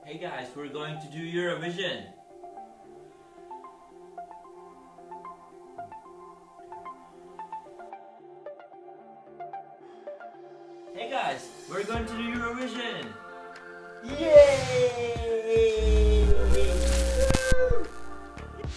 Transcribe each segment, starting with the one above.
Hey guys, we're going to do Eurovision. Hey guys, we're going to do Eurovision. Yay!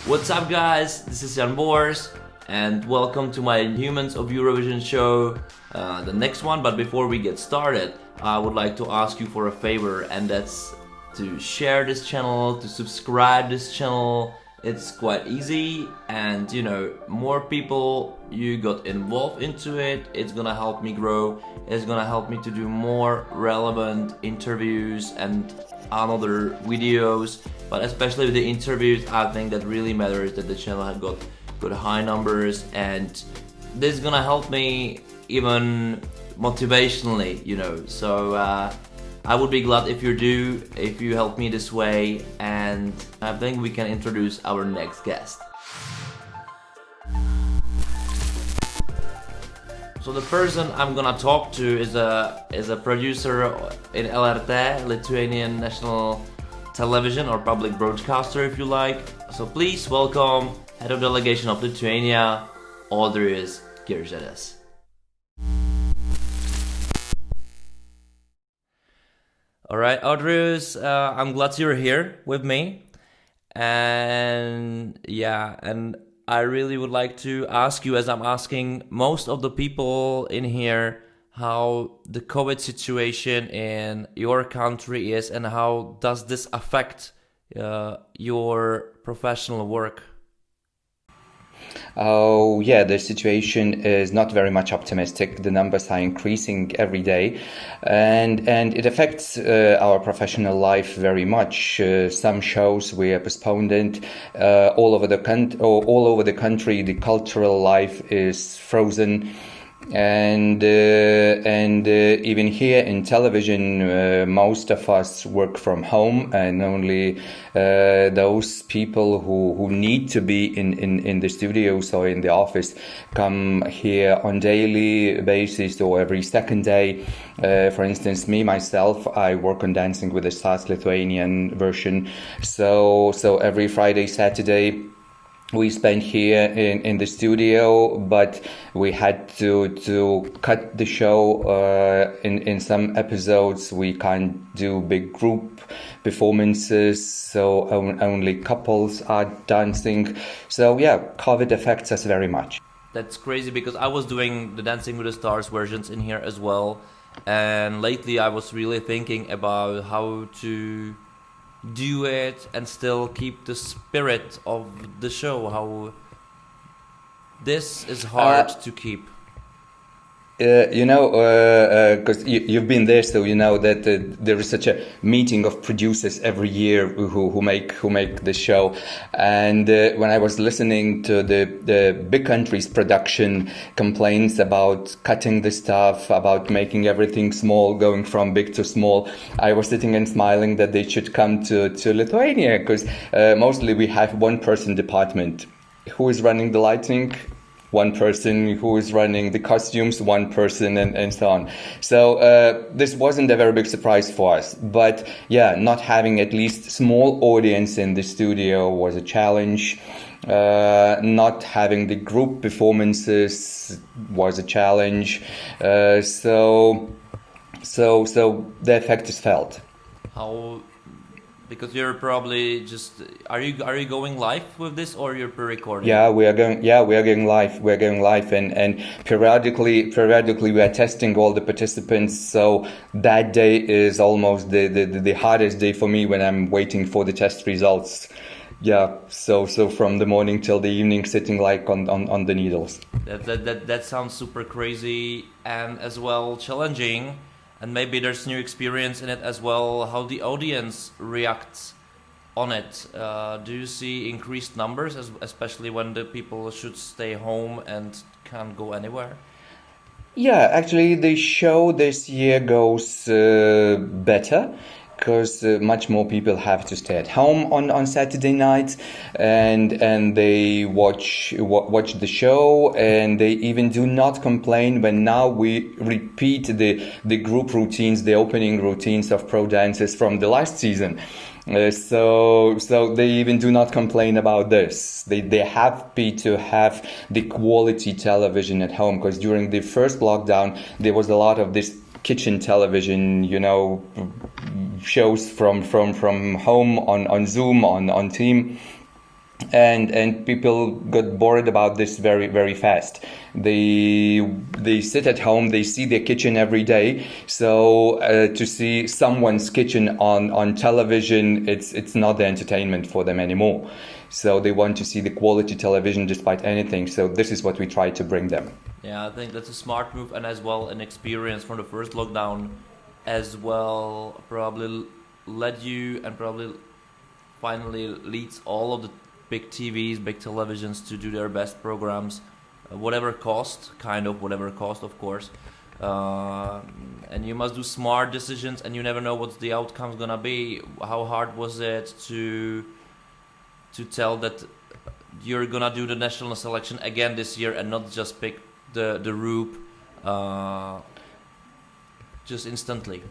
What's up guys, this is Jan Boers and welcome to my Humans of Eurovision show, the next one. But before we get started, I would like to ask you for a favor, and that's to share this channel, to subscribe this channel. It's quite easy, and more people you got involved into it, it's gonna help me grow. It's gonna help me to do more relevant interviews and another videos. But especially with the interviews, I think that really matters, that the channel had got good high numbers, and this is gonna help me even motivationally, so I would be glad if you help me this way, and I think we can introduce our next guest. So the person I'm gonna talk to is a producer in LRT, Lithuanian National Television, or public broadcaster if you like. So please welcome Head of Delegation of Lithuania, Audrius Giržadas. Alright, Audrius, I'm glad you're here with me. And I really would like to ask you, as I'm asking most of the people in here, how the COVID situation in your country is, and how does this affect your professional work? Oh yeah, the situation is not very much optimistic. The numbers are increasing every day, and it affects our professional life very much. Some shows were postponed. All over the country, the cultural life is frozen. And even here in television, most of us work from home, and only those people who need to be in the studios or in the office come here on daily basis or every second day. For instance, myself, I work on Dancing with the Stars Lithuanian version, so every Friday, Saturday we spent here in the studio, but we had to cut the show in some episodes. We can't do big group performances, so only couples are dancing. So yeah, COVID affects us very much. That's crazy, because I was doing the Dancing with the Stars versions in here as well, and lately I was really thinking about how to do it and still keep the spirit of the show. How this is hard to keep. Because you've been there, so you know that there is such a meeting of producers every year who make the show. And when I was listening to the big countries' production complaints about cutting the stuff, about making everything small, going from big to small, I was sitting and smiling that they should come to Lithuania, because mostly we have one-person department. Who is running the lighting? One person. Who is running the costumes? One person, and so on. So this wasn't a very big surprise for us. But yeah, not having at least small audience in the studio was a challenge. Not having the group performances was a challenge. So the effect is felt. How? Because you're probably just are you going live with this, or you're pre-recording? Yeah, we are going live. We're going live, and periodically we are testing all the participants. So that day is almost the hardest day for me, when I'm waiting for the test results. Yeah, so from the morning till the evening, sitting like on the needles. That sounds super crazy, and as well challenging. And maybe there's new experience in it as well, how the audience reacts on it. Do you see increased numbers, especially when the people should stay home and can't go anywhere? Yeah, actually the show this year goes better, because much more people have to stay at home on Saturday nights, and they watch the show, and they even do not complain when now we repeat the group routines, the opening routines of pro dancers from the last season. So they even do not complain about this. They're happy to have the quality television at home, because during the first lockdown there was a lot of this kitchen television, shows from home on Zoom, on Team. And people got bored about this very, very fast. They sit at home, they see their kitchen every day. So to see someone's kitchen on television, it's not the entertainment for them anymore. So they want to see the quality television despite anything. So this is what we try to bring them. Yeah, I think that's a smart move, and as well an experience from the first lockdown as well probably led you and probably finally leads all of the big TVs, big televisions to do their best programs, whatever cost, of course. And you must do smart decisions, and you never know what the outcome's gonna be. How hard was it to tell that you're gonna do the national selection again this year and not just pick the Roop just instantly?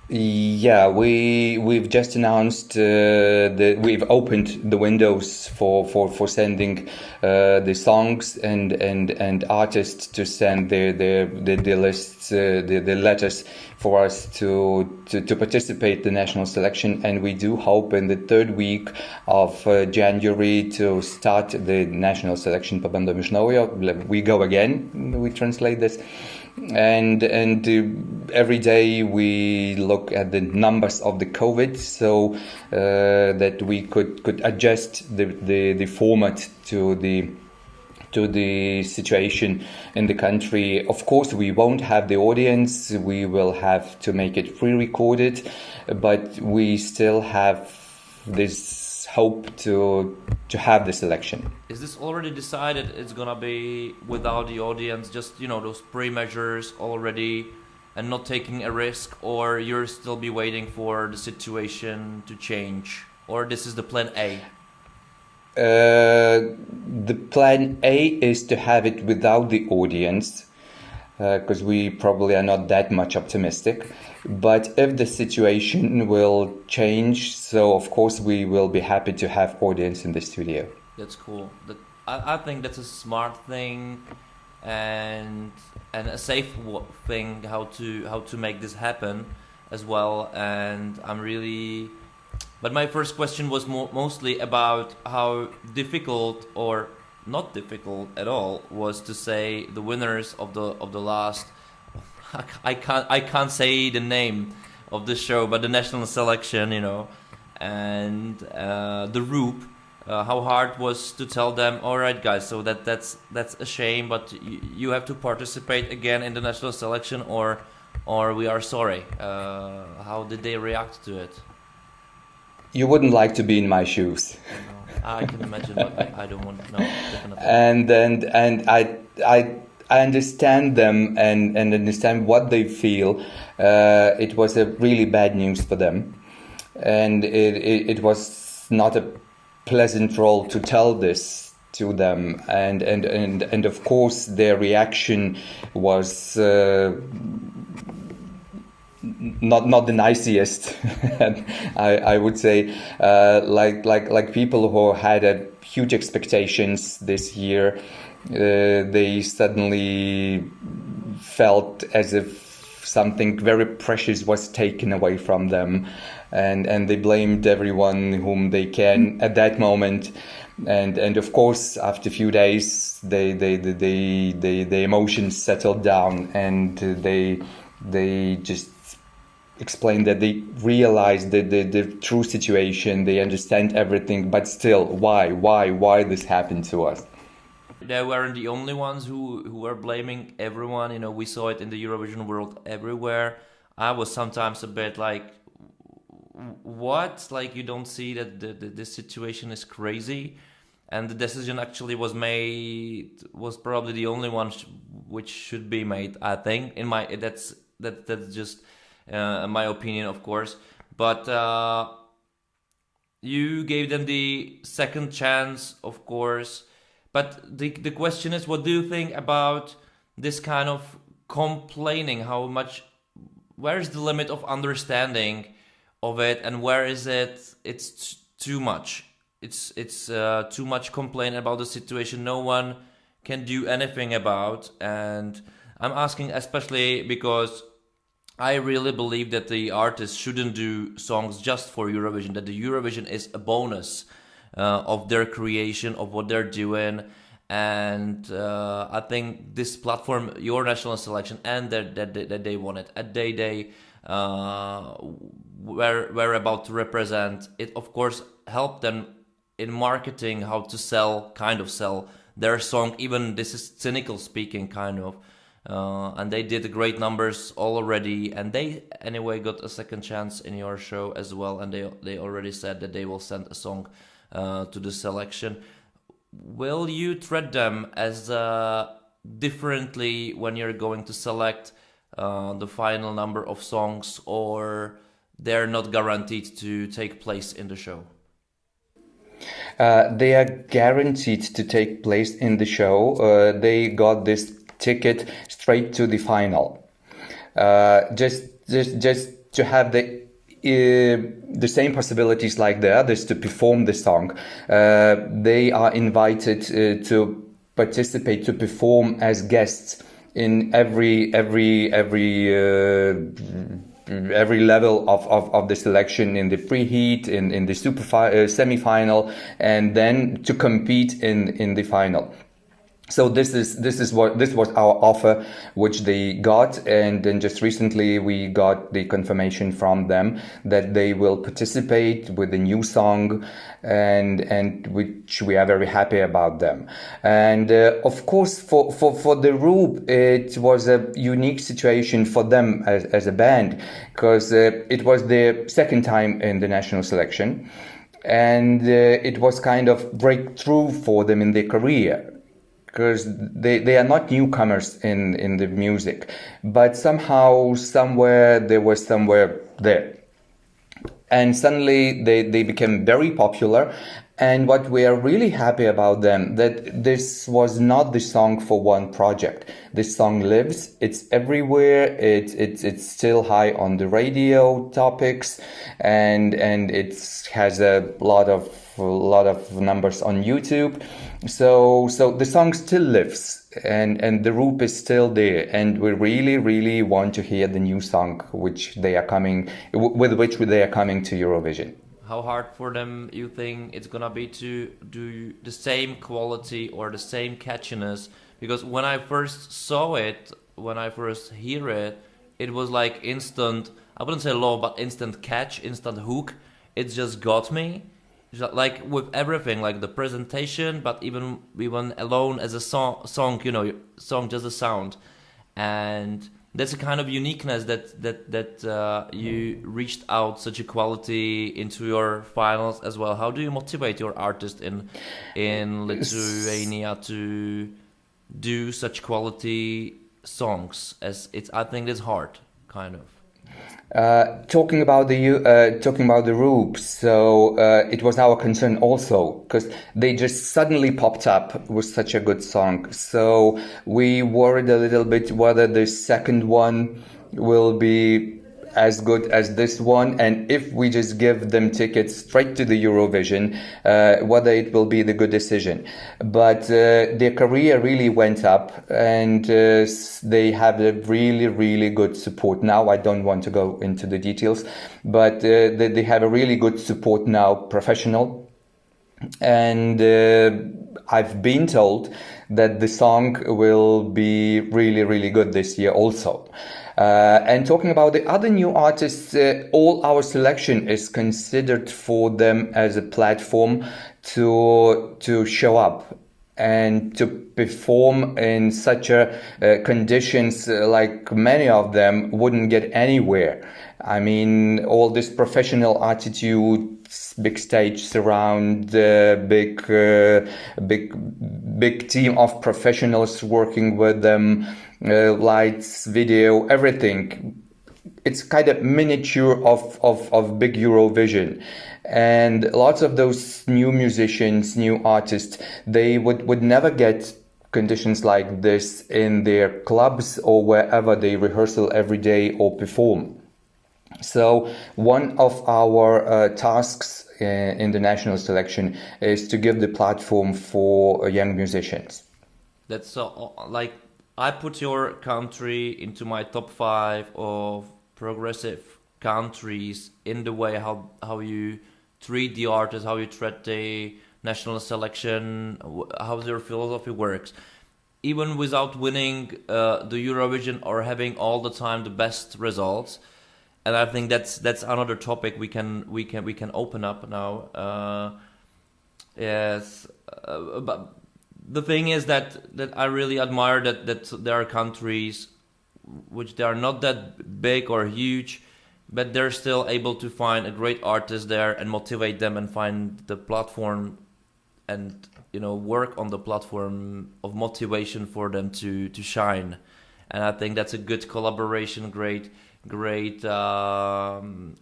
Yeah, we've just announced we've opened the windows for sending the songs and artists to send their lists, the letters for us to participate the national selection, and we do hope in the third week of January to start the national selection. Pabandom iš naujo. We go again. We translate this. And every day we look at the numbers of the COVID, so that we could adjust the format to the situation in the country. Of course, we won't have the audience. We will have to make it pre-recorded, but we still have this hope to have the selection. Is this already decided? It's gonna be without the audience, just those pre-measures already, and not taking a risk, or you'll still be waiting for the situation to change, or this is the plan A? The plan A is to have it without the audience, because we probably are not that much optimistic. But if the situation will change, so of course we will be happy to have audience in the studio. That's cool. I think that's a smart thing, and a safe thing how to make this happen as well. And but my first question was mostly about how difficult, or not difficult at all, was to say the winners of the last. I can't say the name of the show, but the national selection, and the Roop. How hard was to tell them, all right, guys, so that's a shame, but you have to participate again in the national selection, or we are sorry. How did they react to it? You wouldn't like to be in my shoes. No, I can imagine, but I don't want to know. Definitely. And I understand them and understand what they feel. It was a really bad news for them, and it was not a pleasant role to tell this to them, and of course their reaction was not the nicest. I would say, like people who had huge expectations this year. They suddenly felt as if something very precious was taken away from them, and they blamed everyone whom they can at that moment. And of course, after a few days, the emotions settled down, and they just explained that they realized the true situation. They understand everything, but still, why this happened to us? They weren't the only ones who were blaming everyone. We saw it in the Eurovision world everywhere. I was sometimes a bit like, what? Like, you don't see that this situation is crazy? And the decision actually was probably the only one which should be made, I think. That's just my opinion, of course. but you gave them the second chance, of course. But the question is, what do you think about this kind of complaining? Where is the limit of understanding of it, and where is it's too much? It's too much complaint about the situation no one can do anything about. And I'm asking especially because I really believe that the artists shouldn't do songs just for Eurovision, that the Eurovision is a bonus of their creation, of what they're doing. And I think this platform, your national selection, and that they won it, and they were about to represent it, of course, helped them in marketing, how to sell their song. Even this is cynical speaking, kind of. And they did great numbers already, and they anyway got a second chance in your show as well. And they already said that they will send a song to the selection. Will you treat them as differently when you're going to select the final number of songs, or they're not guaranteed to take place in the show? They are guaranteed to take place in the show. They got this ticket straight to the final. Just to have the same possibilities like the others to perform the song. They are invited to participate, to perform as guests in every level of the selection, in the preheat, in the semi-final, and then to compete in the final. So this was our offer, which they got, and then just recently we got the confirmation from them that they will participate with a new song, and which we are very happy about them. And of course, for the Roop, it was a unique situation for them as a band, because it was their second time in the national selection, and it was kind of breakthrough for them in their career. Because they are not newcomers in the music, but somehow, somewhere, there was somewhere there. And suddenly they became very popular. And what we are really happy about them, that this was not the song for one project. This song lives, it's everywhere, it's still high on the radio topics, and it has a lot of numbers on YouTube. So the song still lives, and the Roop is still there, and we really want to hear the new song with which they are coming to Eurovision. How hard for them you think it's gonna be to do the same quality or the same catchiness? Because when I first saw it, when I first hear it, it was like instant, I wouldn't say low, but instant catch, instant hook. It just got me. Like with everything, like the presentation, but even alone as a song, song just a sound. And that's a kind of uniqueness that you reached out such a quality into your finals as well. How do you motivate your artist in Lithuania to do such quality songs? I think it's hard, kind of. Talking about the Roop, so it was our concern also, because they just suddenly popped up with such a good song. So we worried a little bit whether the second one will be as good as this one, and if we just give them tickets straight to the Eurovision, whether it will be the good decision. But their career really went up, and they have a really good support now. I don't want to go into the details, but they have a really good support now, professional. And I've been told that the song will be really good this year also. And talking about the other new artists, all our selection is considered for them as a platform to show up and to perform in such conditions like many of them wouldn't get anywhere. I mean, all this professional attitude, big stage surround, big team of professionals working with them, lights, video, everything. it's kind of miniature of big Eurovision. And lots of those new musicians, new artists, they would never get conditions like this in their clubs or wherever they rehearsal every day or perform. So one of our tasks in the national selection is to give the platform for young musicians. That's so, like, I put your country into my top 5 of progressive countries in the way how you treat the artists, how you treat the national selection, how their philosophy works. Even without winning the Eurovision or having all the time the best results, and I think that's another topic we can open up now. Yes, but the thing is that I really admire that there are countries which they are not that big or huge, but they're still able to find a great artist there and motivate them and find the platform and work on the platform of motivation for them to shine. And I think that's a good collaboration, great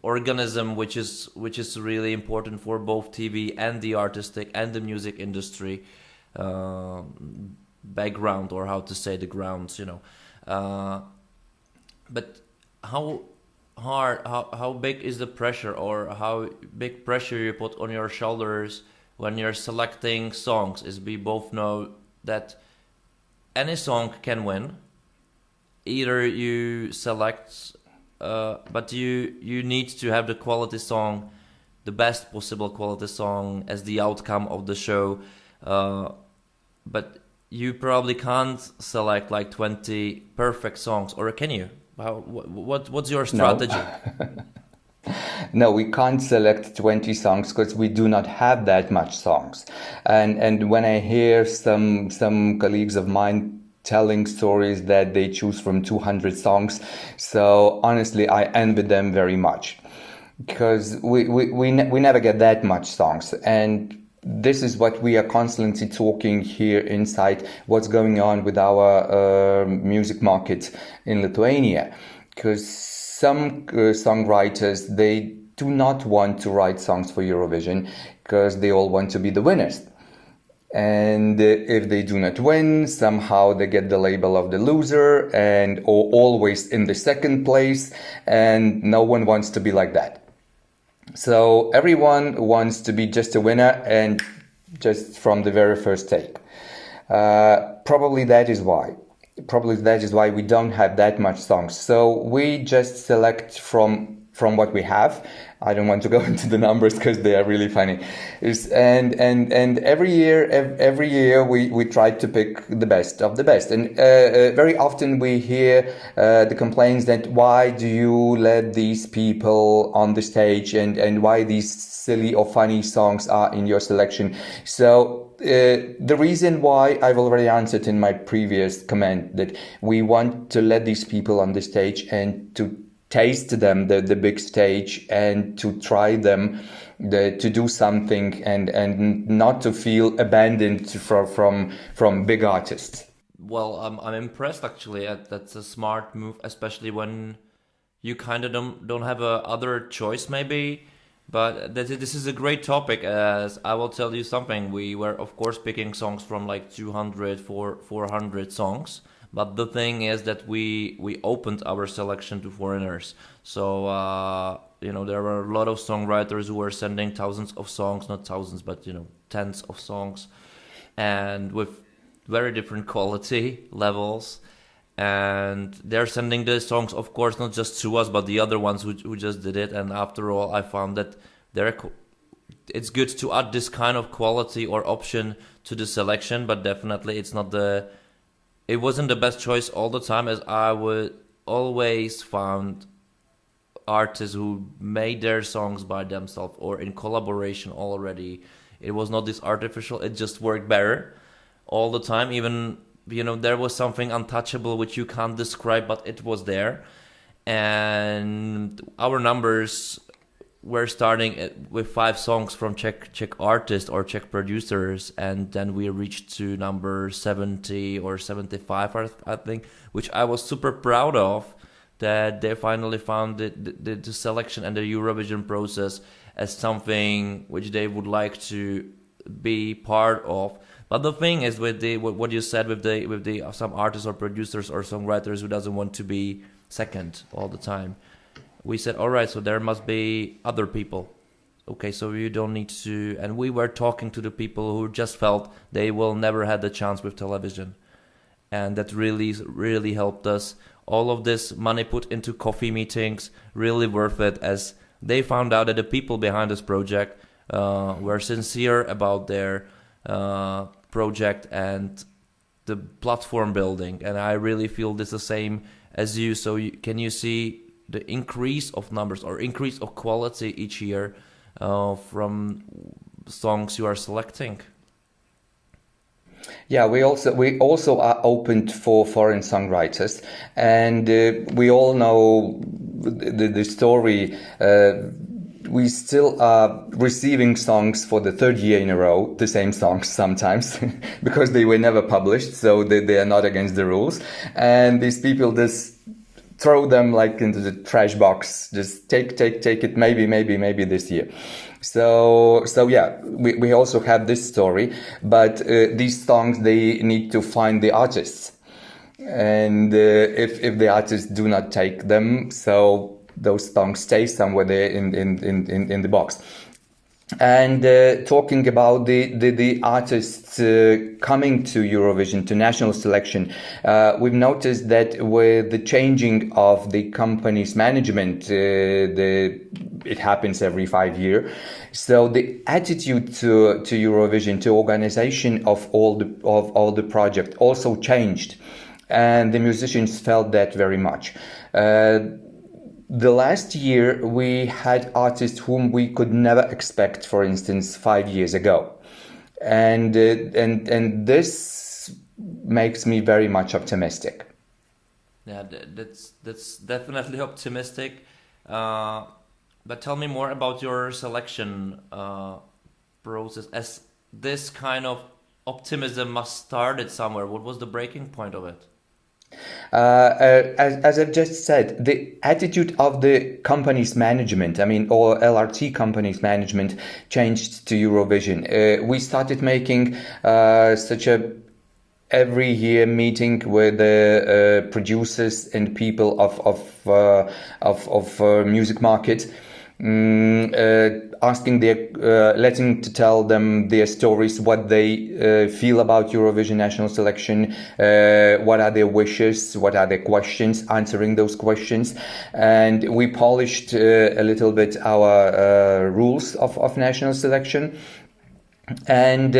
organism which is really important for both TV and the artistic and the music industry background, or how to say the grounds, but how big is the pressure, or how big pressure you put on your shoulders when you're selecting songs? Is we both know that any song can win. Either you select, but you need to have the quality song, the best possible quality song as the outcome of the show. But you probably can't select like 20 perfect songs, or can you? What's your strategy? No. No, we can't select 20 songs because we do not have that much songs. And when I hear some colleagues of mine telling stories that they choose from 200 songs, so honestly, I envy them very much, because we never get that much songs. And this is what we are constantly talking here inside, what's going on with our music market in Lithuania, because some songwriters, they do not want to write songs for Eurovision because they all want to be the winners. And if they do not win, somehow they get the label of the loser or always in the second place, and no one wants to be like that. So everyone wants to be just a winner, and just from the very first take. Probably that is why we don't have that much songs. So we just select from what we have. I don't want to go into the numbers because they are really funny. And every year we try to pick the best of the best. And very often we hear the complaints that why do you let these people on the stage, and why these silly or funny songs are in your selection. So the reason why I've already answered in my previous comment, that we want to let these people on the stage and to taste them the big stage, and to try them to do something, and not to feel abandoned from big artists. Well, I'm impressed actually. That's a smart move, especially when you kind of don't have a other choice maybe. But this is a great topic, as I will tell you something. We were of course picking songs from like 200 400 songs. But the thing is that we opened our selection to foreigners. So, there were a lot of songwriters who were sending thousands of songs, not thousands, but, tens of songs, and with very different quality levels. And they're sending the songs, of course, not just to us, but the other ones who just did it. And after all, I found that it's good to add this kind of quality or option to the selection, but definitely it wasn't the best choice all the time, as I would always found artists who made their songs by themselves or in collaboration already. It was not this artificial, it just worked better all the time. Even, there was something untouchable which you can't describe, but it was there. And our numbers were starting with 5 songs from Czech artists or Czech producers, and then we reached to number 70 or 75, I think, which I was super proud of, that they finally found the selection and the Eurovision process as something which they would like to be part of. But the thing is with what you said with the some artists or producers or songwriters who doesn't want to be second all the time. We said, all right, so there must be other people. Okay, so you don't need to. And we were talking to the people who just felt they will never had the chance with television, and that really helped us. All of this money put into coffee meetings, really worth it, as they found out that the people behind this project were sincere about their project and the platform building. And I really feel this the same as you. So can you see the increase of numbers or increase of quality each year from songs you are selecting? Yeah, we also are open for foreign songwriters, and we all know the story. We still are receiving songs for the third year in a row, the same songs sometimes, because they were never published, so they are not against the rules. And these people just throw them like into the trash box. Just take it, maybe this year. So yeah, we also have this story, but these songs, they need to find the artists. And if the artists do not take them, so those songs stay somewhere there in the box. And talking about the artists coming to Eurovision, to national selection, we've noticed that with the changing of the company's management, it happens every 5 years. So the attitude to Eurovision, to organization of all the project also changed, and the musicians felt that very much. The last year we had artists whom we could never expect, for instance, 5 years ago, and this makes me very much optimistic. Yeah, that's definitely optimistic. But tell me more about your selection process. As this kind of optimism must started somewhere. What was the breaking point of it? As I've just said, the attitude of the company's management, or LRT company's management, changed to Eurovision. We started making such a every year meeting with the producers and people of music market. Asking letting to tell them their stories, what they feel about Eurovision national selection, what are their wishes, what are their questions, answering those questions. And we polished a little bit our rules of national selection. And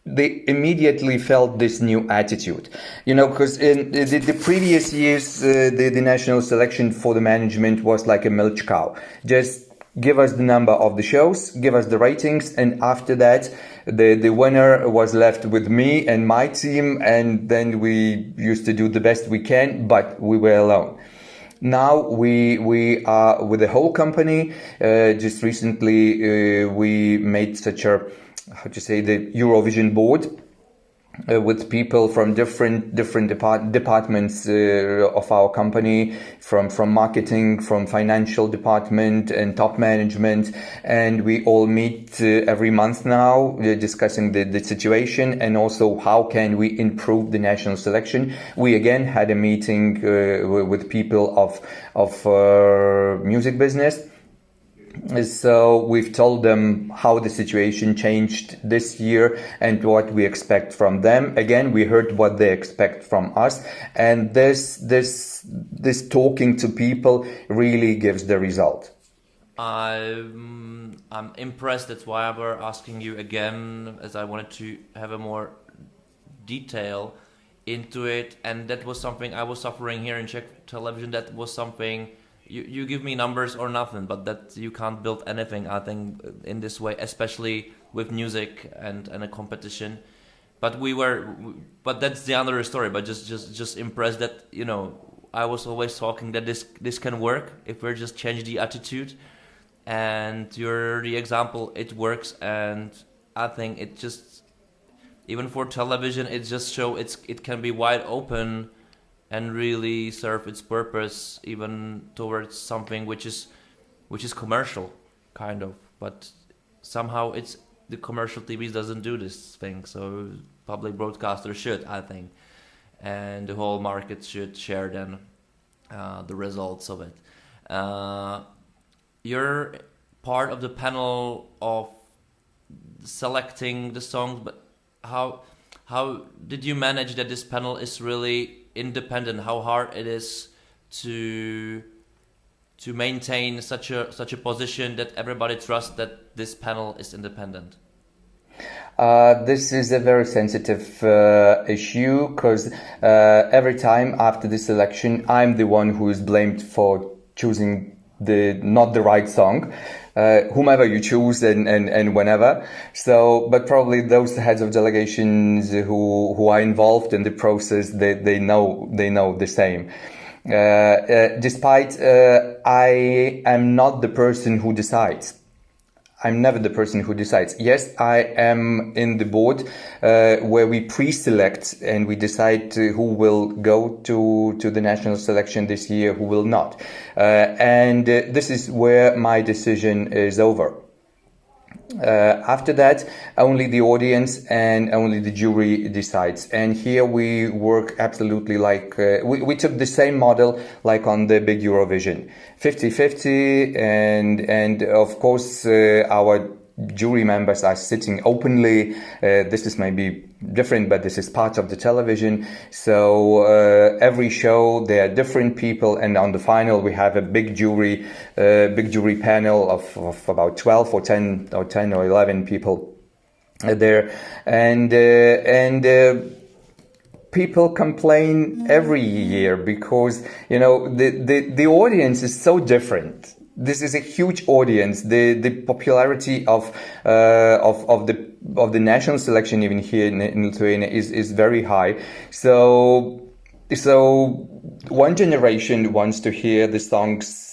they immediately felt this new attitude, because in the previous years, the national selection for the management was like a milk cow. Just give us the number of the shows, give us the ratings, and after that, the winner was left with me and my team, and then we used to do the best we can, but we were alone. Now we are with the whole company. Just recently, we made such a the Eurovision board with people from different departments of our company, from marketing, from financial department and top management, and we all meet every month now, discussing the situation and also how can we improve the national selection. We again had a meeting with people of music business. So we've told them how the situation changed this year and what we expect from them. Again, we heard what they expect from us, and this talking to people really gives the result. I'm impressed. That's why I were asking you again, as I wanted to have a more detail into it, and that was something I was suffering here in Czech Television. That was something. You give me numbers or nothing, but that you can't build anything, I think, in this way, especially with music and a competition. But that's the other story. But just impressed that, I was always talking that this can work if we just change the attitude. And you're the example, it works. And I think it just, even for television, it just show it can be wide open and really serve its purpose, even towards something which is commercial, kind of. But somehow the commercial TVs doesn't do this thing. So public broadcasters should, I think, and the whole market should share then the results of it. You're part of the panel of selecting the songs, but how did you manage that this panel is really independent? How hard it is to maintain such a position that everybody trusts that this panel is independent? This is a very sensitive issue, because every time after the selection, I'm the one who is blamed for choosing not the right song, whomever you choose and whenever. So, but probably those heads of delegations who are involved in the process, they know the same. Despite I am not the person who decides. I'm never the person who decides. Yes, I am in the board where we pre-select and we decide who will go to the national selection this year, who will not. And this is where my decision is over. After that, only the audience and only the jury decides. And here we work absolutely like, we took the same model like on the big Eurovision. 50-50, and of course our jury members are sitting openly. This is maybe different, but this is part of the television. So every show there are different people, and on the final we have a big jury panel of about 12 or 10 or 11 people there, and people complain every year because the audience is so different. This is a huge audience. The popularity of the national selection even here in Lithuania is very high. So one generation wants to hear the songs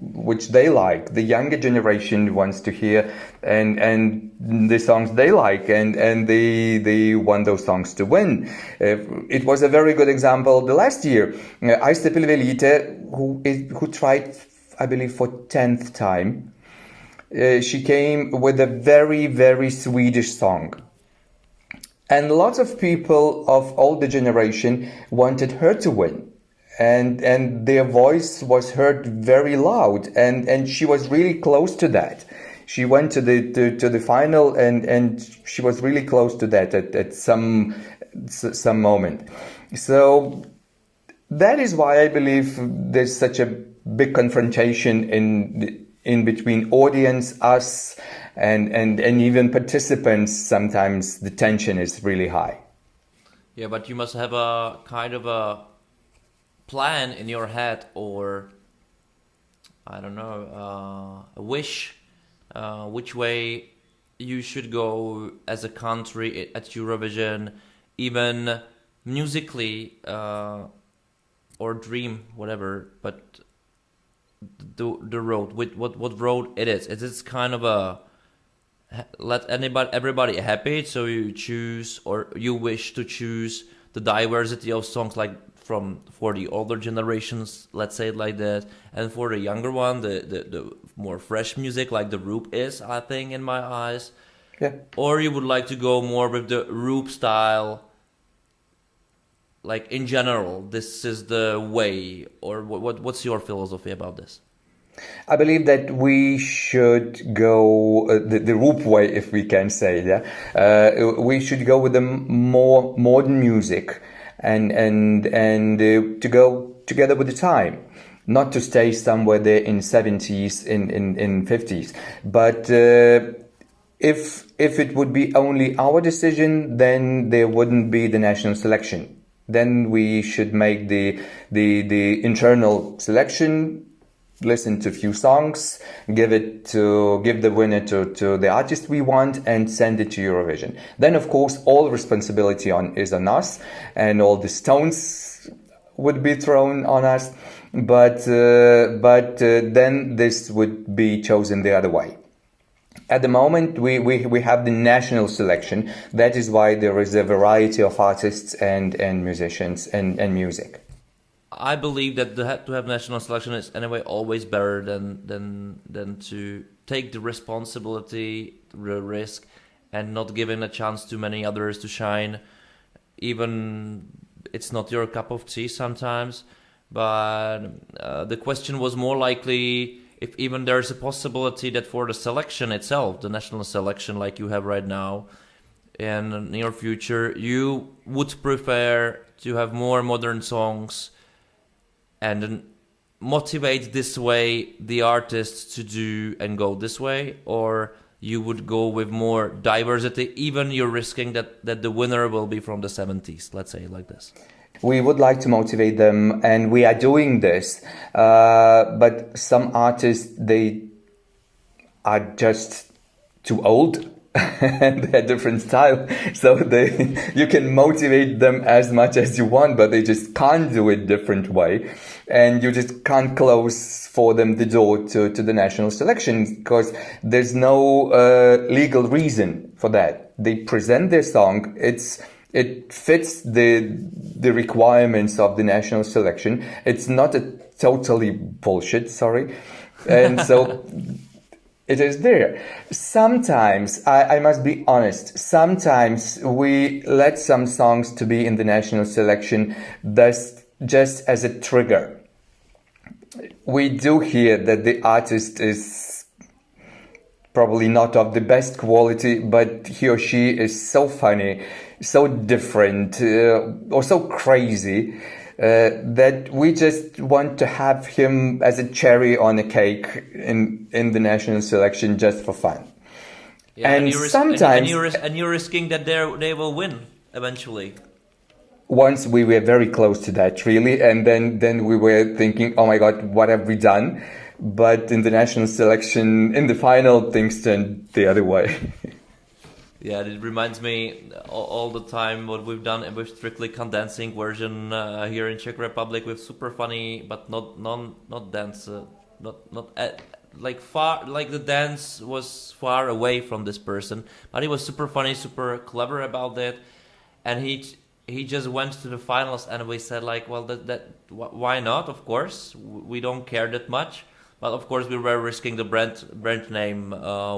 which they like. The younger generation wants to hear and the songs they like, and they want those songs to win. It was a very good example the last year. Aiste Pilvelytė, who tried, I believe, for 10th time, she came with a very, very Swedish song. And lots of people of older generation wanted her to win. And their voice was heard very loud, and she was really close to that. She went to the final, and she was really close to that at some moment. So that is why I believe there's such a big confrontation in between audience, us, and even participants. Sometimes the tension is really high. Yeah, but you must have a kind of a plan in your head, or I don't know, a wish, which way you should go as a country at Eurovision, even musically, or dream, whatever, but the road, what road it is. Is it kind of a let everybody happy, so you choose, or you wish to choose the diversity of songs, like for the older generations, let's say it like that, and for the younger one, the more fresh music, like the Roop is, I think, in my eyes. Yeah. Or you would like to go more with the Roop style, like in general, this is the way, or what's your philosophy about this? I believe that we should go the Roop way, if we can say. Yeah, we should go with the more modern music, and to go together with the time, not to stay somewhere there in 70s, in 50s. But if it would be only our decision, then there wouldn't be the national selection. Then we should make the internal selection, listen to a few songs, give the winner to the artist we want, and send it to Eurovision. Then, of course, all responsibility is on us, and all the stones would be thrown on us. But then this would be chosen the other way. At the moment, we have the national selection. That is why there is a variety of artists and musicians and music. I believe that to have national selection is anyway always better than to take the responsibility, the risk, and not giving a chance to many others to shine. Even it's not your cup of tea sometimes, but the question was more likely if even there's a possibility that for the selection itself, the national selection like you have right now, in the near future, you would prefer to have more modern songs and motivate this way the artists to do and go this way, or you would go with more diversity, even you're risking that the winner will be from the 70s, let's say like this? We would like to motivate them, and we are doing this. But some artists, they are just too old and they have different style. So you can motivate them as much as you want, but they just can't do it different way. And you just can't close for them the door to the national selections because there's no legal reason for that. They present their song. It fits the requirements of the national selection. It's not a totally bullshit, sorry. And so it is there. Sometimes, I must be honest, sometimes we let some songs to be in the national selection just as a trigger. We do hear that the artist is probably not of the best quality, but he or she is so funny, so different, or so crazy, that we just want to have him as a cherry on a cake in the national selection just for fun. Yeah, and sometimes... And you're risking that they will win eventually. Once we were very close to that, really, and then we were thinking, oh my God, what have we done? But in the national selection, in the final, things turned the other way. Yeah, it reminds me all the time what we've done with Strictly Condensing version here in Czech Republic with super funny, but not dance, like far, like the dance was far away from this person, but he was super funny, super clever about it, and he just went to the finals, and we said like, well, why not? Of course, we don't care that much. But of course, we were risking the brand name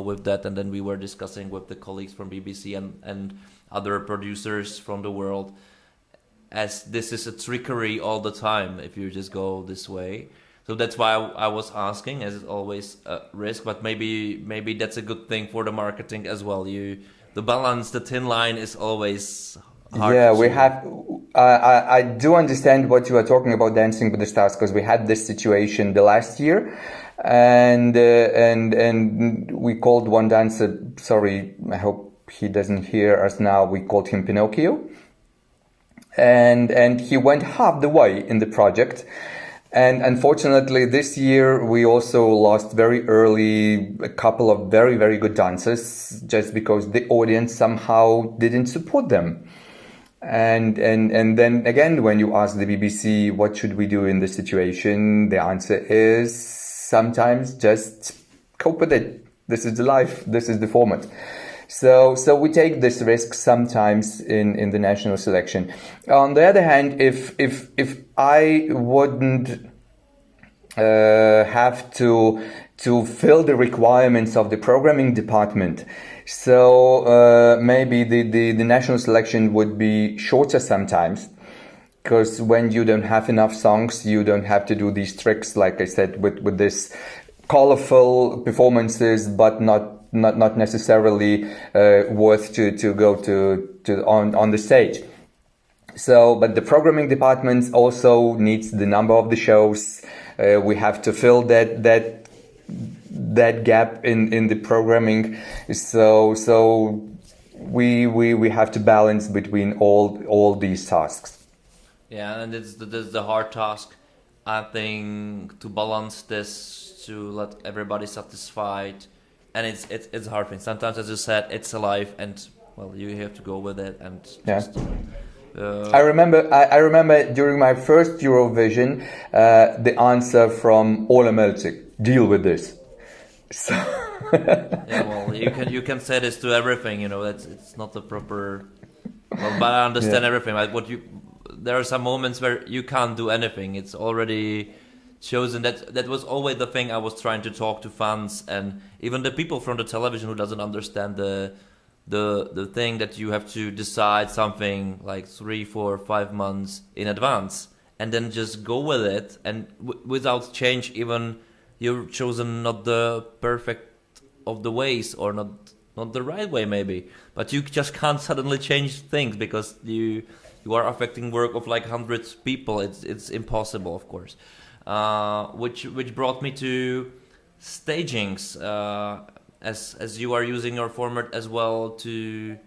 with that, and then we were discussing with the colleagues from BBC and other producers from the world, as this is a trickery all the time if you just go this way. So that's why I was asking, as it's always a risk, but maybe that's a good thing for the marketing as well. The balance, the thin line is always hard. Yeah, we have. I do understand what you are talking about, Dancing with the Stars, because we had this situation the last year, and we called one dancer. Sorry, I hope he doesn't hear us now. We called him Pinocchio, and he went half the way in the project. And unfortunately, this year we also lost very early a couple of very, very good dancers just because the audience somehow didn't support them. And then again, when you ask the BBC what should we do in this situation, the answer is sometimes just cope with it. This is the life. This is the format. So we take this risk sometimes in the national selection. On the other hand, if I wouldn't have to fill the requirements of the programming department, so maybe the national selection would be shorter sometimes, because when you don't have enough songs, you don't have to do these tricks, like I said, with this colorful performances, but not necessarily worth to go to on the stage. So, but the programming department also needs the number of the shows. We have to fill that gap in the programming. So we have to balance between all these tasks. Yeah, and it's the hard task, I think, to balance this, to let everybody satisfied. And it's a hard thing. Sometimes, as you said, it's alive, and well, you have to go with it. And just, I remember during my first Eurovision, the answer from Ola Melchik: "Deal with this." So yeah, well, you can say this to everything, you know. It's not the proper. Well, but I understand everything. Like there are some moments where you can't do anything. It's already chosen. That was always the thing I was trying to talk to fans and even the people from the television who doesn't understand the thing that you have to decide something like 3, 4, 5 months in advance and then just go with it and without change. Even you've chosen not the perfect of the ways or not the right way maybe, but you just can't suddenly change things because you are affecting work of like hundreds of people. It's impossible, of course. Which brought me to stagings, as you are using your format as well to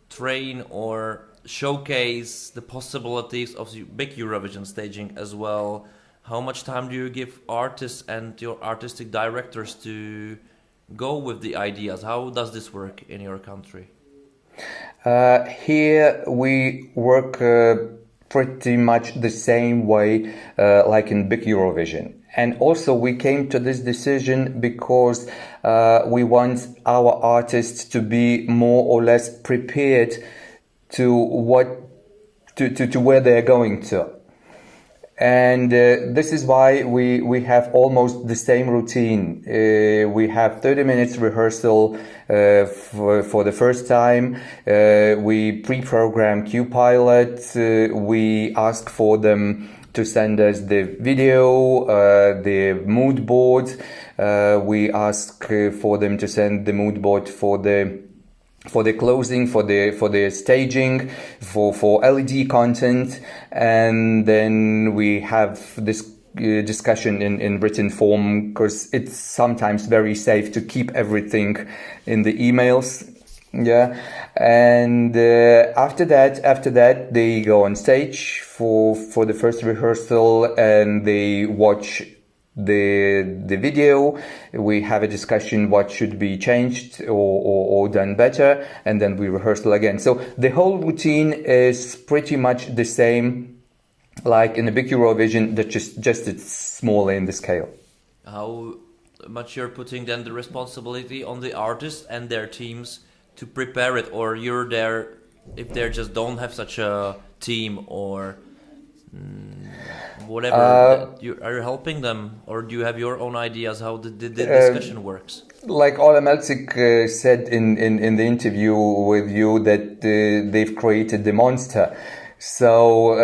train or showcase the possibilities of big Eurovision staging as well. How much time do you give artists and your artistic directors to go with the ideas? How does this work in your country? Here we work pretty much the same way like in big Eurovision. And also we came to this decision because we want our artists to be more or less prepared to where they're going to. And this is why we have almost the same routine. We have 30 minutes rehearsal for the first time. We pre-program QPilot. We ask for them to send us the video, the mood board. We ask for them to send the mood board for the closing, for the staging, for LED content, and then we have this discussion in written form because it's sometimes very safe to keep everything in the emails. Yeah, and after that they go on stage for the first rehearsal and they watch the video. We have a discussion what should be changed or done better, and then we rehearsal again. So the whole routine is pretty much the same like in the big Eurovision, that just it's smaller in the scale. How much you're putting then the responsibility on the artists and their teams to prepare it, or you're there if they just don't have such a team or whatever? Are you helping them, or do you have your own ideas how the discussion works? Like Ola Melzik said in the interview with you that they've created the monster. So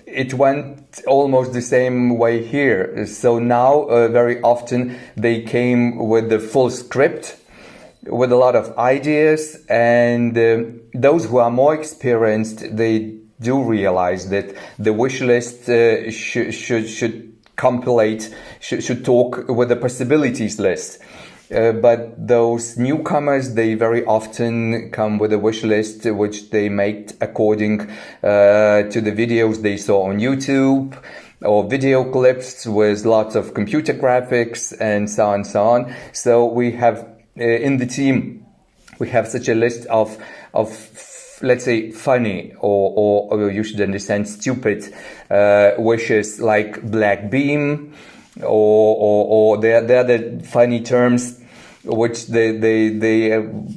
it went almost the same way here. So now very often they came with the full script, with a lot of ideas, and those who are more experienced, they do realize that the wish list should compilate, should talk with the possibilities list. But those newcomers, they very often come with a wish list which they make according to the videos they saw on YouTube, or video clips with lots of computer graphics and so on, so on. So we have in the team, we have such a list of let's say funny or you should understand stupid wishes, like black beam, or they're the funny terms which they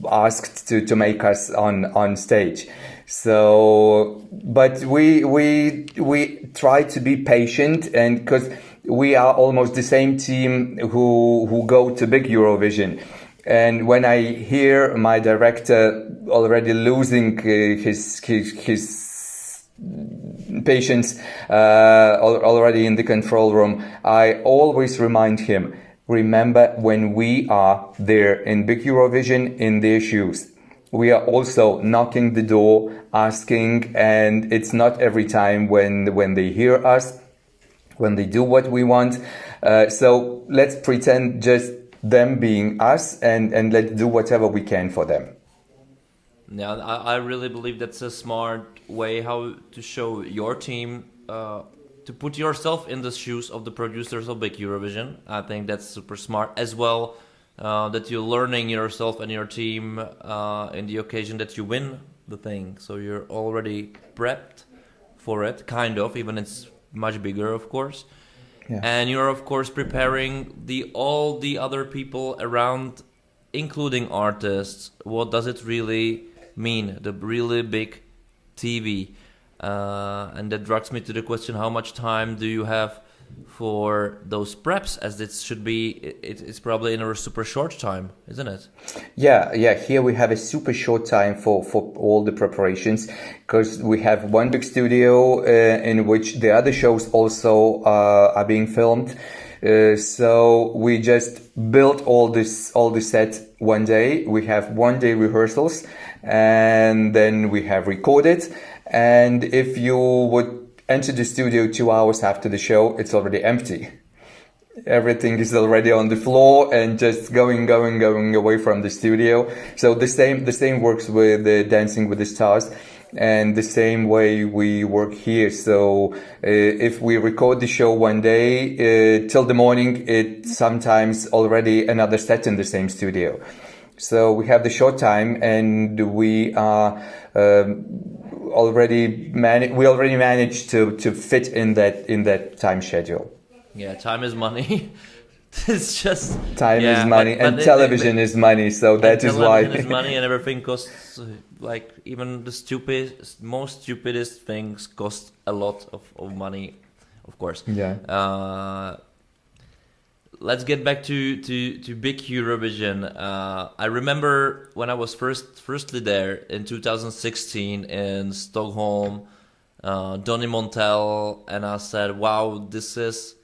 asked to make us on stage. So, but we try to be patient, and because we are almost the same team who go to big Eurovision. And when I hear my director already losing his patience already in the control room, I always remind him, remember, when we are there in big Eurovision in their shoes, we are also knocking the door, asking, and it's not every time when they hear us, when they do what we want. So let's pretend just them being us, and let's do whatever we can for them. Yeah, I really believe that's a smart way how to show your team, to put yourself in the shoes of the producers of big Eurovision. I think that's super smart as well, that you're learning yourself and your team in the occasion that you win the thing. So you're already prepped for it, kind of, even it's much bigger, of course. Yeah. And you're of course preparing all the other people around, including artists. What does it really mean, the really big TV? And that drags me to the question: how much time do you have for those preps? As it should be, it's probably in a super short time, isn't it? Yeah. Here we have a super short time for all the preparations, because we have one big studio in which the other shows also are being filmed. So we just built all the set one day. We have 1 day rehearsals, and then we have recorded. And if you would enter the studio 2 hours after the show, it's already empty. Everything is already on the floor and just going away from the studio. So the same works with Dancing with the Stars, and the same way we work here. So if we record the show one day till the morning, it's sometimes already another set in the same studio. So we have the short time, and we are already managed to fit in that time schedule. Yeah, time is money. It's just time is money, and television is money. So that is why television is money, and everything costs. Like even the most stupidest things cost a lot of money, of course. Yeah. Let's get back to big Eurovision. I remember when I was firstly there in 2016 in Stockholm, Donny Montel, and I said, "Wow, this is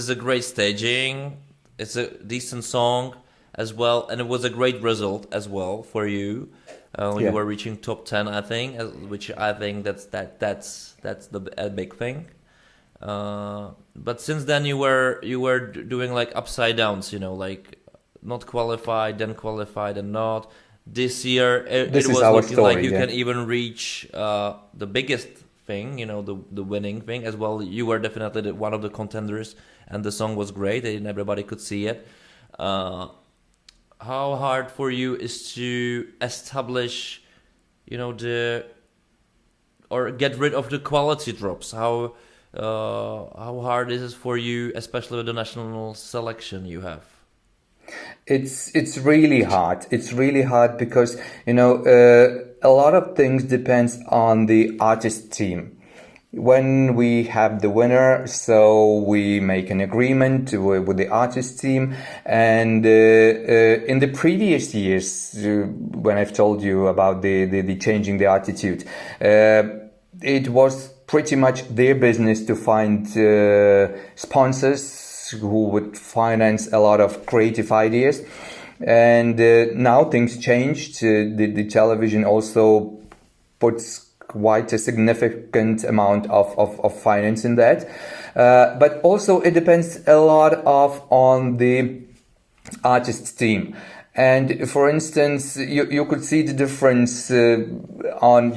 a great staging. It's a decent song as well, and it was a great result as well for you. You were reaching top 10, I think, which I think that's a big thing." But since then you were doing like upside downs, like not qualified, then qualified, and not. This year it was looking like you can even reach the biggest thing, the winning thing as well. You were definitely one of the contenders, and the song was great, and everybody could see it. How hard for you is to establish, or get rid of the quality drops? How hard is it for you, especially with the national selection you have? It's really hard. It's really hard because a lot of things depends on the artist team. When we have the winner, so we make an agreement with the artist team. And in the previous years, when I've told you about the changing the attitude, it was pretty much their business to find sponsors who would finance a lot of creative ideas. And now things changed. The television also puts quite a significant amount of finance in that. But also it depends a lot on the artist team. And for instance, you could see the difference on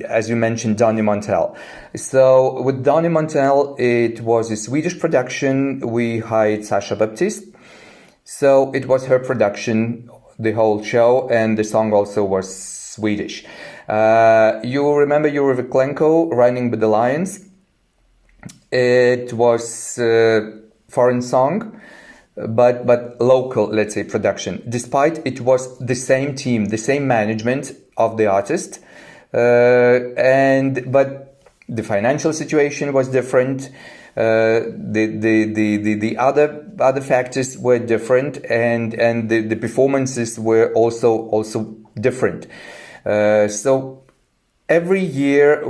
as you mentioned, Donny Montel. So with Donny Montel, it was a Swedish production. We hired Sasha Baptiste. So it was her production, the whole show, and the song also was Swedish. You remember Yuri Viklenko, Running with the Lions? It was a foreign song, but local, let's say, production. Despite it was the same team, the same management of the artist, but the financial situation was different. The other factors were different, and the performances were also different. So every year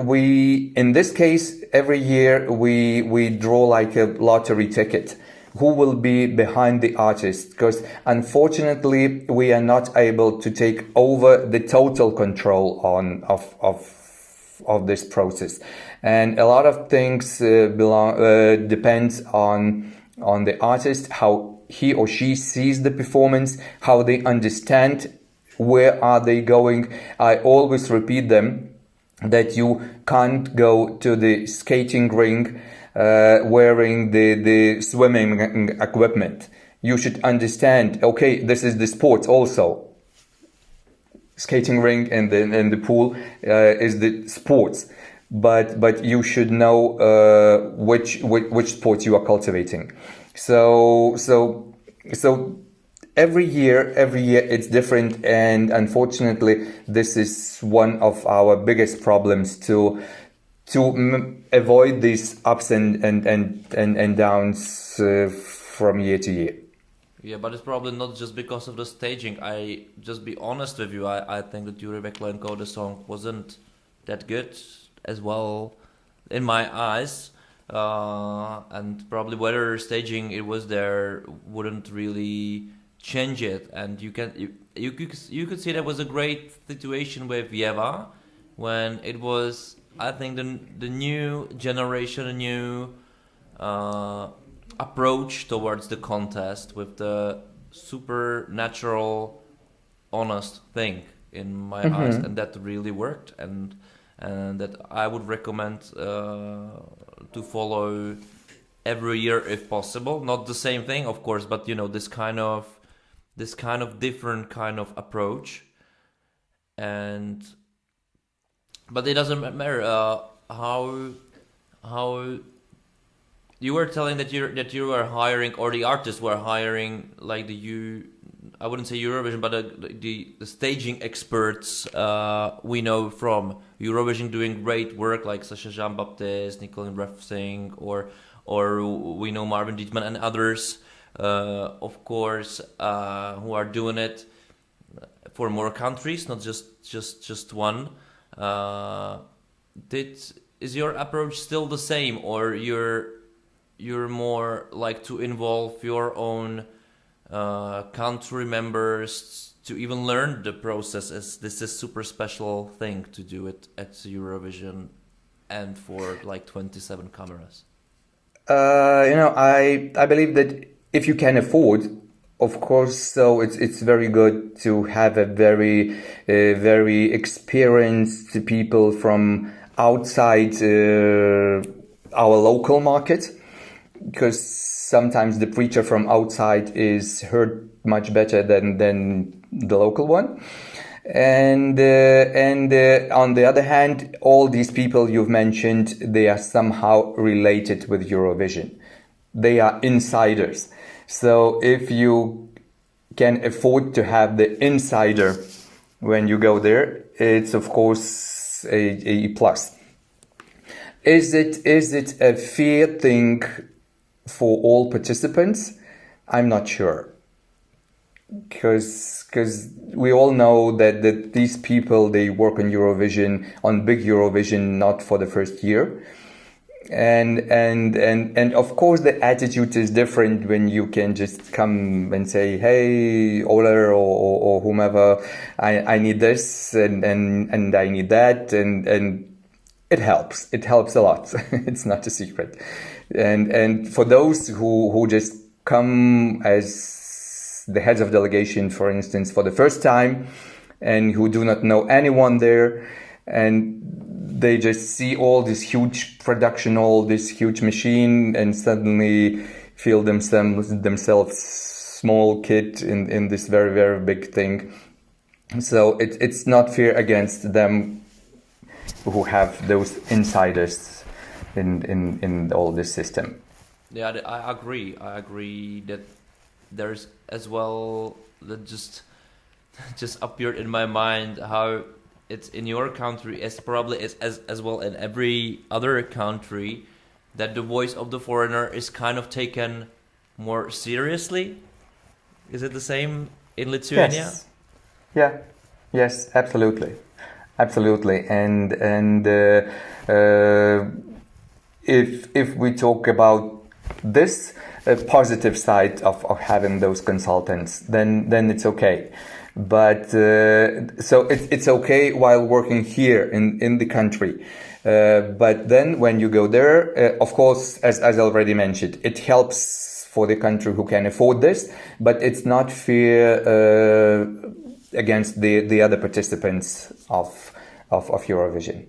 every year we draw like a lottery ticket. Who will be behind the artist? Because unfortunately we are not able to take over the total control of this process, and a lot of things depends on the artist, how he or she sees the performance, how they understand where are they going. I always repeat them that you can't go to the skating rink wearing the swimming equipment. You should understand, okay, this is the sport also. Skating rink and the pool is the sports, but you should know which sport you are cultivating. So every year it's different, and unfortunately this is one of our biggest problems, to avoid these ups and downs from year to year. Yeah, but it's probably not just because of the staging. I just be honest with you. I think that Yuri Veklenko, the song, wasn't that good as well in my eyes. And probably whether staging it was there wouldn't really change it. And you could see that was a great situation with Vieva when it was, I think, the new generation, a new approach towards the contest with the supernatural, honest thing in my eyes, and that really worked, and that I would recommend to follow every year if possible. Not the same thing, of course, but this kind of different kind of approach, but it doesn't matter how. You were telling that you were hiring, or the artists were hiring, like I wouldn't say Eurovision, but the staging experts we know from Eurovision doing great work, like Sasha Jean-Baptiste, Nicolin Refsing, or we know Marvin Dietman and others, of course, who are doing it for more countries, not just one. Is your approach still the same, or you're more like to involve your own country members to even learn the process, as this is super special thing to do it at Eurovision and for like 27 cameras? I believe that if you can afford, of course, so it's very good to have a very experienced people from outside our local market, because sometimes the preacher from outside is heard much better than the local one. And on the other hand, all these people you've mentioned, they are somehow related with Eurovision. They are insiders. So if you can afford to have the insider when you go there, it's of course a plus. Is it a fair thing for all participants? I'm not sure, because we all know that these people, they work on Eurovision, on big Eurovision, not for the first year, and of course the attitude is different when you can just come and say, hey, Oler or whomever, I need this and I need that, and it helps a lot. It's not a secret. And for those who just come as the heads of delegation, for instance, for the first time, and who do not know anyone there, and they just see all this huge production, all this huge machine, and suddenly feel themselves small kid in this very, very big thing. So it's not fair against them who have those insiders in all this system. Yeah, I agree that there's as well that just appeared in my mind how it's in your country, as probably as well in every other country, that the voice of the foreigner is kind of taken more seriously. Is it the same in Lithuania? Yes. Yeah. Yes, absolutely. And if we talk about this positive side of having those consultants, then it's okay. But so it's okay while working here in the country. But then when you go there, of course, as I already mentioned, it helps for the country who can afford this, but it's not fair against the other participants of Eurovision.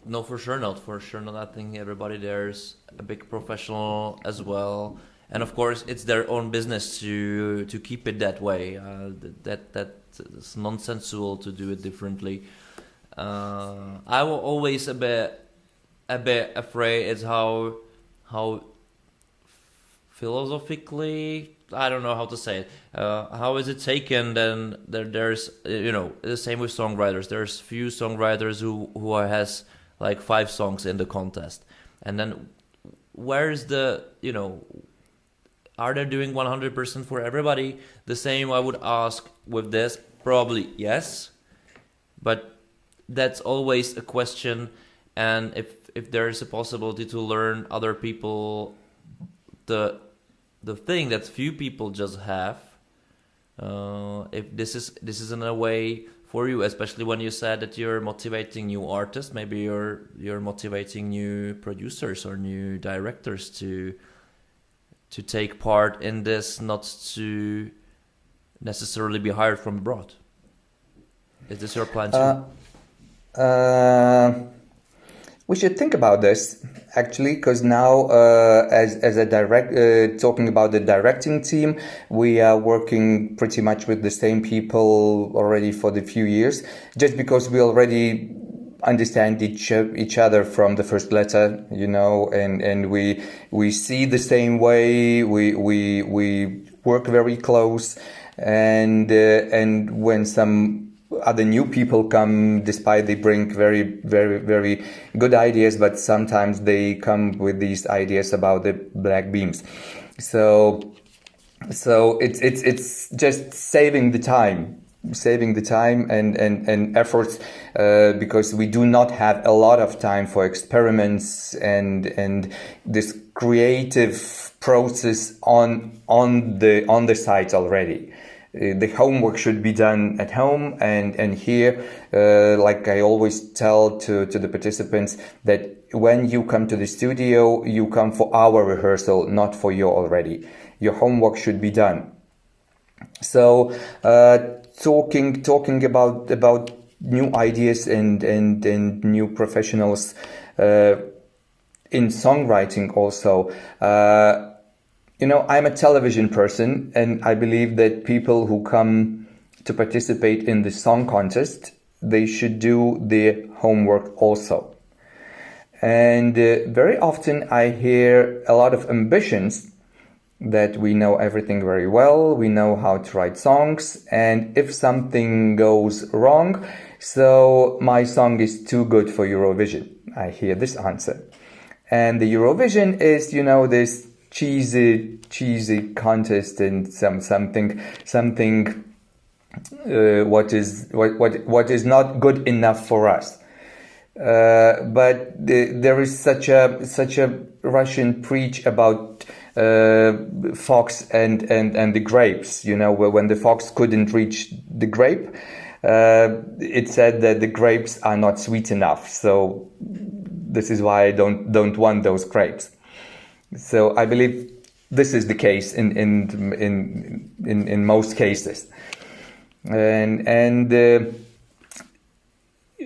No, for sure not. I think everybody there is a big professional as well, and of course it's their own business to keep it that way. That's nonsensical to do it differently. I was always a bit afraid is how philosophically, I don't know how to say it. How is it taken? Then there's the same with songwriters. There's few songwriters who has like 5 songs in the contest, and then where's the, are they doing 100% for everybody? The same I would ask with this, probably yes, but that's always a question. And if there is a possibility to learn other people the thing that few people just have, if this is in a way for you, especially when you said that you're motivating new artists, maybe you're motivating new producers or new directors to take part in this, not to necessarily be hired from abroad. Is this your plan too? We should think about this actually, because now, as a talking about the directing team, we are working pretty much with the same people already for the few years, just because we already understand each other from the first letter, and we see the same way. We work very close, and when some other new people come, despite they bring very, very, very good ideas, but sometimes they come with these ideas about the black beams. So it's just saving the time and efforts, because we do not have a lot of time for experiments and this creative process on the site already. The homework should be done at home, and here, like I always tell to the participants, that when you come to the studio, you come for our rehearsal, not for your already. Your homework should be done. So talking about new ideas and new professionals in songwriting also. I'm a television person, and I believe that people who come to participate in the song contest, they should do their homework also. And very often I hear a lot of ambitions that we know everything very well, we know how to write songs, and if something goes wrong, so my song is too good for Eurovision. I hear this answer. And the Eurovision is, this cheesy contest and something what is not good enough for us. But there is such a Russian preach about fox and the grapes. When the fox couldn't reach the grape, it said that the grapes are not sweet enough. So this is why I don't want those grapes. So I believe this is the case in most cases, and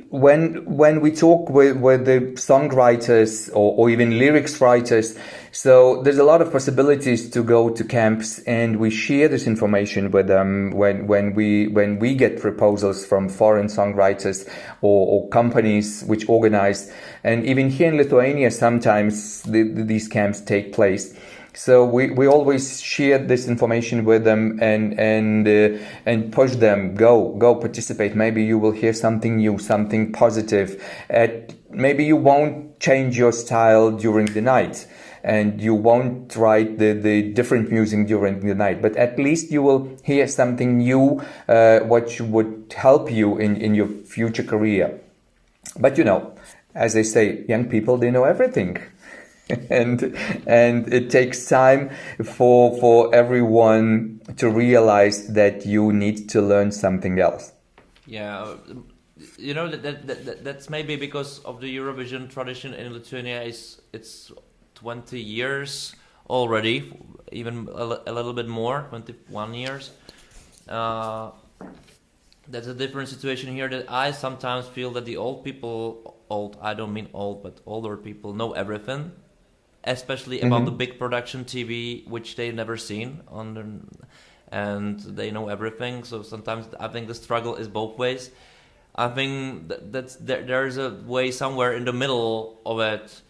when we talk with the songwriters or even lyrics writers, so there's a lot of possibilities to go to camps, and we share this information with them when we get proposals from foreign songwriters or companies which organize. And even here in Lithuania, sometimes these camps take place. So we always share this information with them and push them, go participate. Maybe you will hear something new, something positive. Maybe you won't change your style during the night, and you won't write the different music during the night, but at least you will hear something new, what would help you in your future career. But as they say, young people, they know everything. and it takes time for everyone to realize that you need to learn something else. Yeah, that's maybe because of the Eurovision tradition in Lithuania. It's 20 years already, even a little bit more, 21 years. That's a different situation here, that I sometimes feel that the I don't mean old, but older people know everything, especially about the big production TV, which they've never seen and they know everything. So sometimes I think the struggle is both ways. I think there's a way somewhere in the middle of it,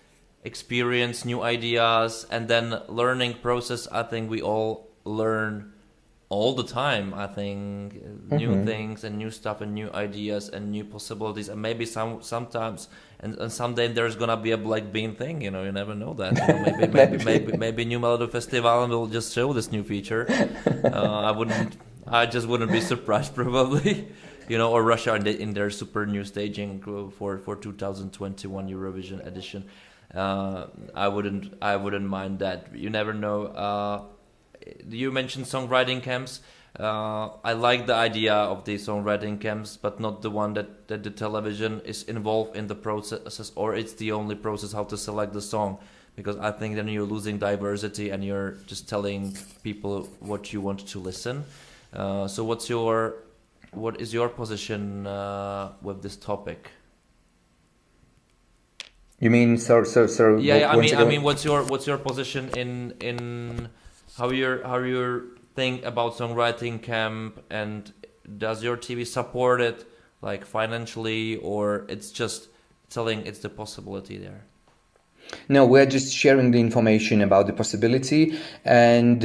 experience, new ideas, and then learning process. I think we all learn all the time. I think new things and new stuff and new ideas and new possibilities, and maybe sometimes and someday there's gonna be a Black Bean thing. You know, you never know that. You know, maybe New Melody Festival will just show this new feature. I just wouldn't be surprised probably. You know, or Russia in their super new staging for 2021 Eurovision edition. I wouldn't mind that. You never know. You mentioned songwriting camps. I like the idea of the songwriting camps, but not the one that the television is involved in the process, or it's the only process how to select the song. Because I think then you're losing diversity and you're just telling people what you want to listen. So what is your position with this topic? You mean so? Yeah. I mean, what's your position in how you think about songwriting camp, and does your TV support it like financially, or it's just telling it's the possibility there? No, we're just sharing the information about the possibility, and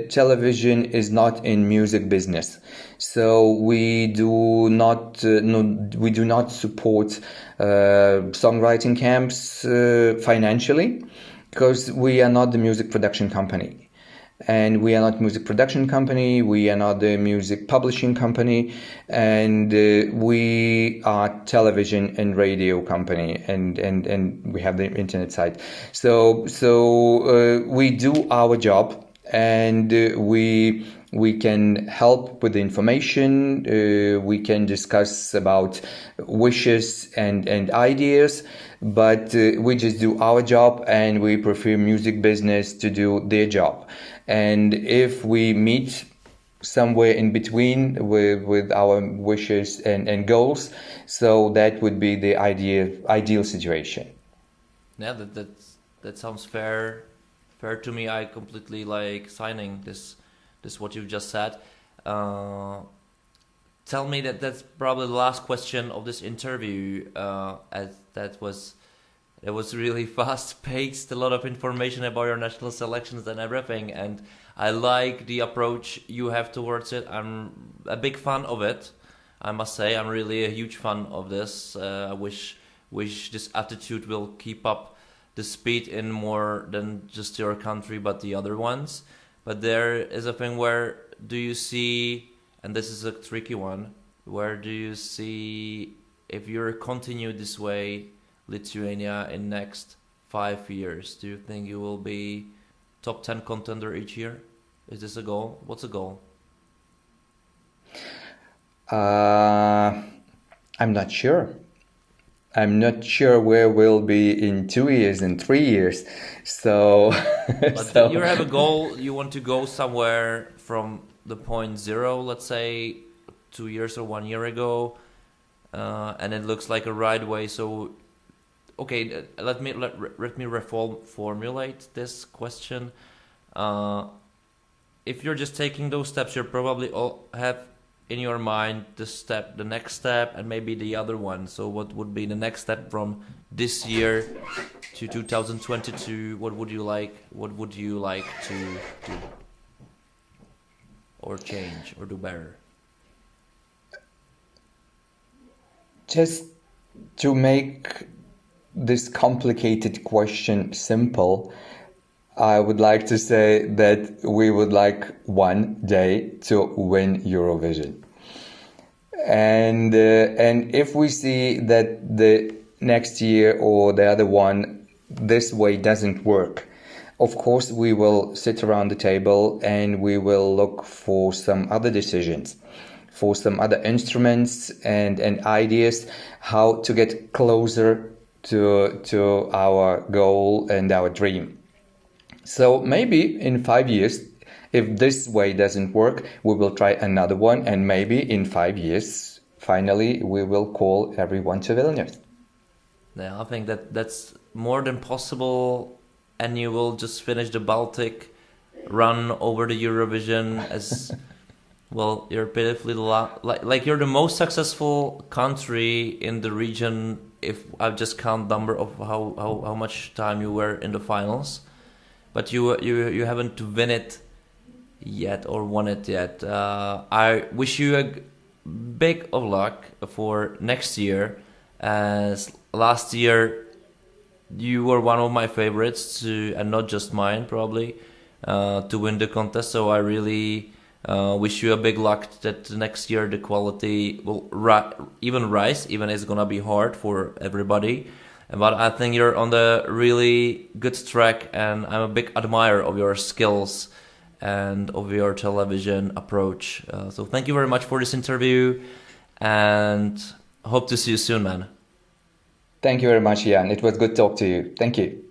television is not in music business, so we do not support songwriting camps financially, because we are not the music production company. And we are not music production company, we are not the music publishing company, and we are television and radio company, and we have the internet site. So we do our job, and we can help with the information, we can discuss about wishes and ideas, but we just do our job, and we prefer music business to do their job. And if we meet somewhere in between with our wishes and goals, so that would be the ideal situation. Yeah, that sounds fair to me. I completely like signing this what you've just said. Tell me that's probably the last question of this interview, as it was really fast paced, a lot of information about your national selections and everything, and I like the approach you have towards it. I'm a big fan of it, I must say. I'm really a huge fan of this. I wish this attitude will keep up the speed in more than just your country but the other ones. But there is a thing where do you see, and this is a tricky one, where do you see, if you continue this way, Lithuania in next 5 years? Do you think you will be top 10 contender each year? Is this a goal? What's a goal? I'm not sure. I'm not sure where we'll be in 2 years and 3 years. So, but you have a goal. You want to go somewhere from the point zero, let's say 2 years or 1 year ago, and it looks like a right way. So, okay, let me reformulate this question. If you're just taking those steps, you probably all have in your mind the next step, and maybe the other one. So what would be the next step from this year to 2022? What would you like to do, or change, or do better? Just to make this complicated question simple, I would like to say that we would like one day to win Eurovision. And if we see that the next year or the other one, this way doesn't work, of course we will sit around the table and we will look for some other decisions, for some other instruments and ideas how to get closer to our goal and our dream. So maybe in 5 years, if this way doesn't work, we will try another one, and maybe in 5 years, finally, we will call everyone to Vilnius. Yeah, I think that's more than possible, and you will just finish the Baltic, run over the Eurovision as well. You're pitifully like you're the most successful country in the region. If I just count number of how much time you were in the finals. But you haven't win it yet or won it yet. I wish you a big of luck for next year, as last year you were one of my favorites to, and not just mine probably, to win the contest. So I really wish you a big luck that next year the quality will even rise, even it's gonna be hard for everybody. But I think you're on the really good track, and I'm a big admirer of your skills and of your television approach. So thank you very much for this interview, and hope to see you soon, man. Thank you very much, Jan. It was good to talk to you. Thank you.